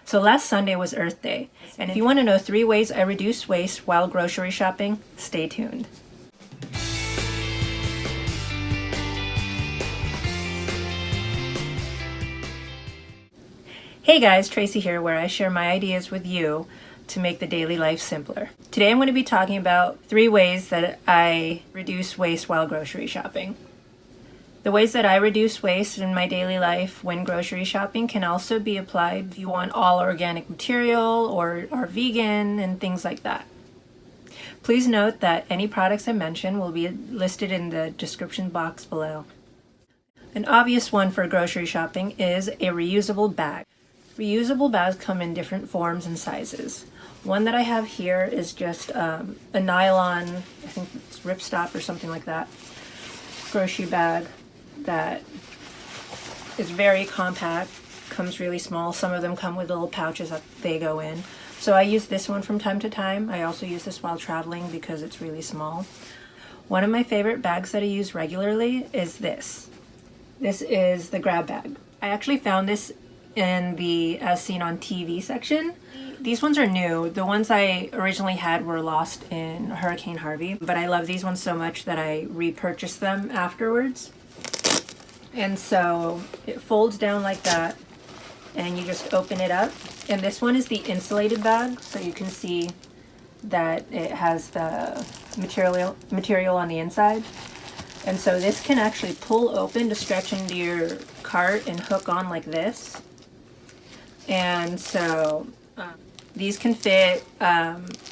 So last Sunday was Earth Day, and if you want to know 3 ways I reduce waste while grocery shopping, stay tuned. Hey guys, Tracy here, where I share my ideas with you to make the daily life simpler. Today I'm going to be talking about 3 ways that I reduce waste while grocery shopping. The ways that I reduce waste in my daily life when grocery shopping can also be applied if you want all organic material or are vegan and things like that. Please note that any products I mention will be listed in the description box below. An obvious one for grocery shopping is a reusable bag. Reusable bags come in different forms and sizes. One that I have here is just a nylon, I think it's ripstop or something like that, grocery bag that is very compact, comes really small. Some of them come with little pouches that they go in. So I use this one from time to time. I also use this while traveling because it's really small. One of my favorite bags that I use regularly is this. This is the grab bag. I actually found this in the as seen on TV section. These ones are new. The ones I originally had were lost in Hurricane Harvey, but I love these ones so much that I repurchased them afterwards. And so it folds down like that, and you just open it up. And this one is the insulated bag, so you can see that it has the material on the inside. And so this can actually pull open to stretch into your cart and hook on like this. And so these can fit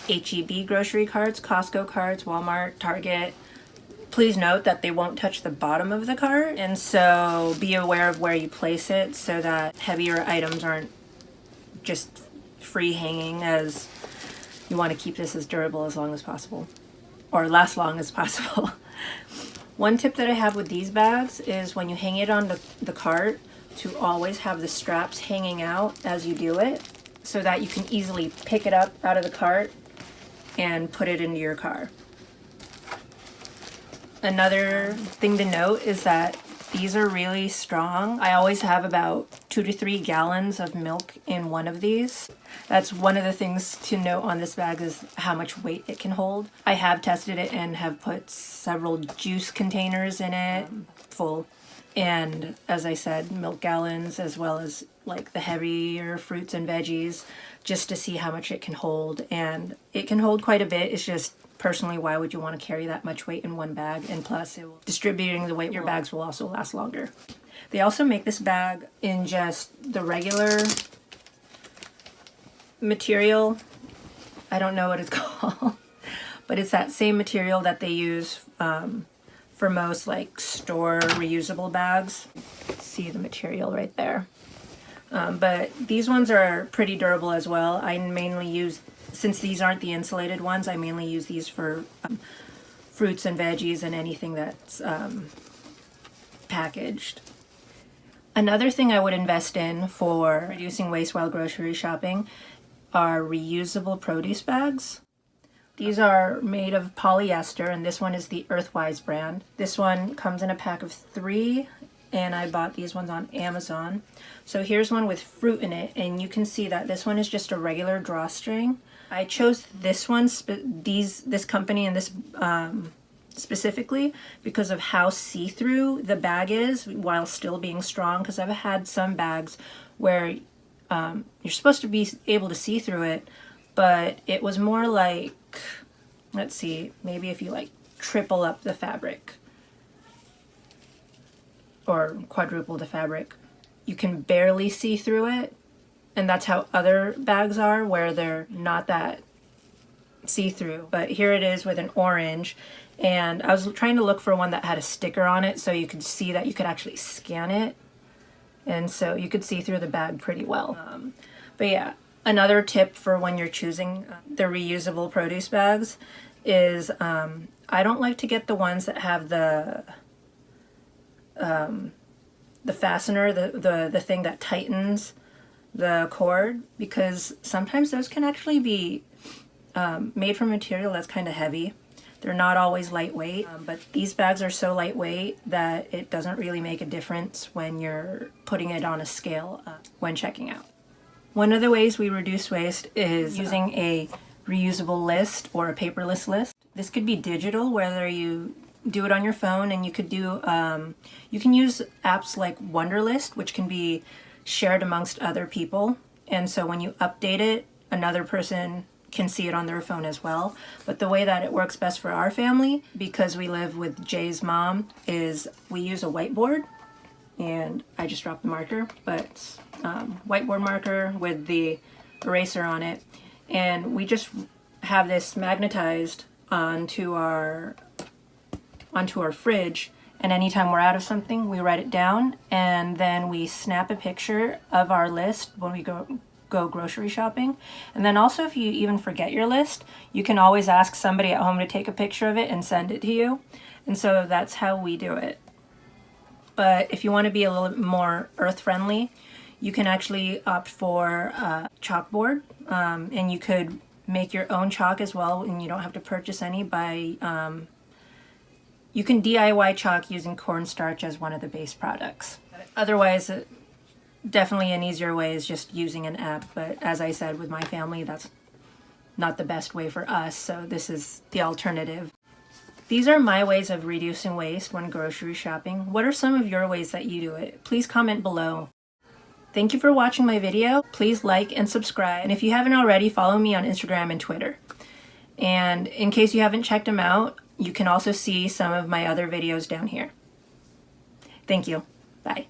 H-E-B grocery carts, Costco carts, Walmart, Target. Please note that they won't touch the bottom of the cart, and so be aware of where you place it so that heavier items aren't just free hanging, as you want to keep this as durable as long as possible, or last long as possible. One tip that I have with these bags is when you hang it on the cart to always have the straps hanging out as you do it so that you can easily pick it up out of the cart and put it into your car. Another thing to note is that these are really strong. I always have about 2 to 3 gallons of milk in one of these. That's one of the things to note on this bag, is how much weight it can hold. I have tested it and have put several juice containers in it full. And as I said, milk gallons, as well as like the heavier fruits and veggies, just to see how much it can hold. And it can hold quite a bit. It's just, personally, why would you want to carry that much weight in one bag? And plus, distributing the weight, your bags will also last longer. They also make this bag in just the regular material. I don't know what it's called, but it's that same material that they use for most like store reusable bags. See the material right there. But these ones are pretty durable as well. I mainly use, since these aren't the insulated ones, I mainly use these for fruits and veggies and anything that's packaged. Another thing I would invest in for reducing waste while grocery shopping are reusable produce bags. These are made of polyester, and this one is the Earthwise brand. This one comes in a pack of 3, and I bought these ones on Amazon. So here's one with fruit in it, and you can see that this one is just a regular drawstring. I chose this one, this company and this specifically because of how see-through the bag is while still being strong, because I've had some bags where you're supposed to be able to see through it, but it was more like, let's see, maybe if you like triple up the fabric or quadruple the fabric, you can barely see through it. And that's how other bags are, where they're not that see-through. But here it is with an orange, and I was trying to look for one that had a sticker on it so you could see that you could actually scan it, and so you could see through the bag pretty well. But yeah, another tip for when you're choosing the reusable produce bags is I don't like to get the ones that have the fastener, the thing that tightens the cord, because sometimes those can actually be made from material that's kind of heavy. They're not always lightweight, but these bags are so lightweight that it doesn't really make a difference when you're putting it on a scale when checking out. One of the ways we reduce waste is using a reusable list or a paperless list. This could be digital, whether you do it on your phone, and you could do, you can use apps like Wunderlist, which can be shared amongst other people. And so when you update it, another person can see it on their phone as well. But the way that it works best for our family, because we live with Jay's mom, is we use a whiteboard, and I just dropped the marker, but whiteboard marker with the eraser on it. And we just have this magnetized onto our fridge, and anytime we're out of something, we write it down, and then we snap a picture of our list when we go grocery shopping. And then also, if you even forget your list, you can always ask somebody at home to take a picture of it and send it to you. And so that's how we do it. But if you want to be a little bit more earth friendly, you can actually opt for a chalkboard, and you could make your own chalk as well, and you don't have to purchase any by you can DIY chalk using cornstarch as one of the base products. Otherwise, definitely an easier way is just using an app, but as I said, with my family, that's not the best way for us, so this is the alternative. These are my ways of reducing waste when grocery shopping. What are some of your ways that you do it? Please comment below. Thank you for watching my video. Please like and subscribe, and if you haven't already, follow me on Instagram and Twitter. And in case you haven't checked them out, you can also see some of my other videos down here. Thank you. Bye.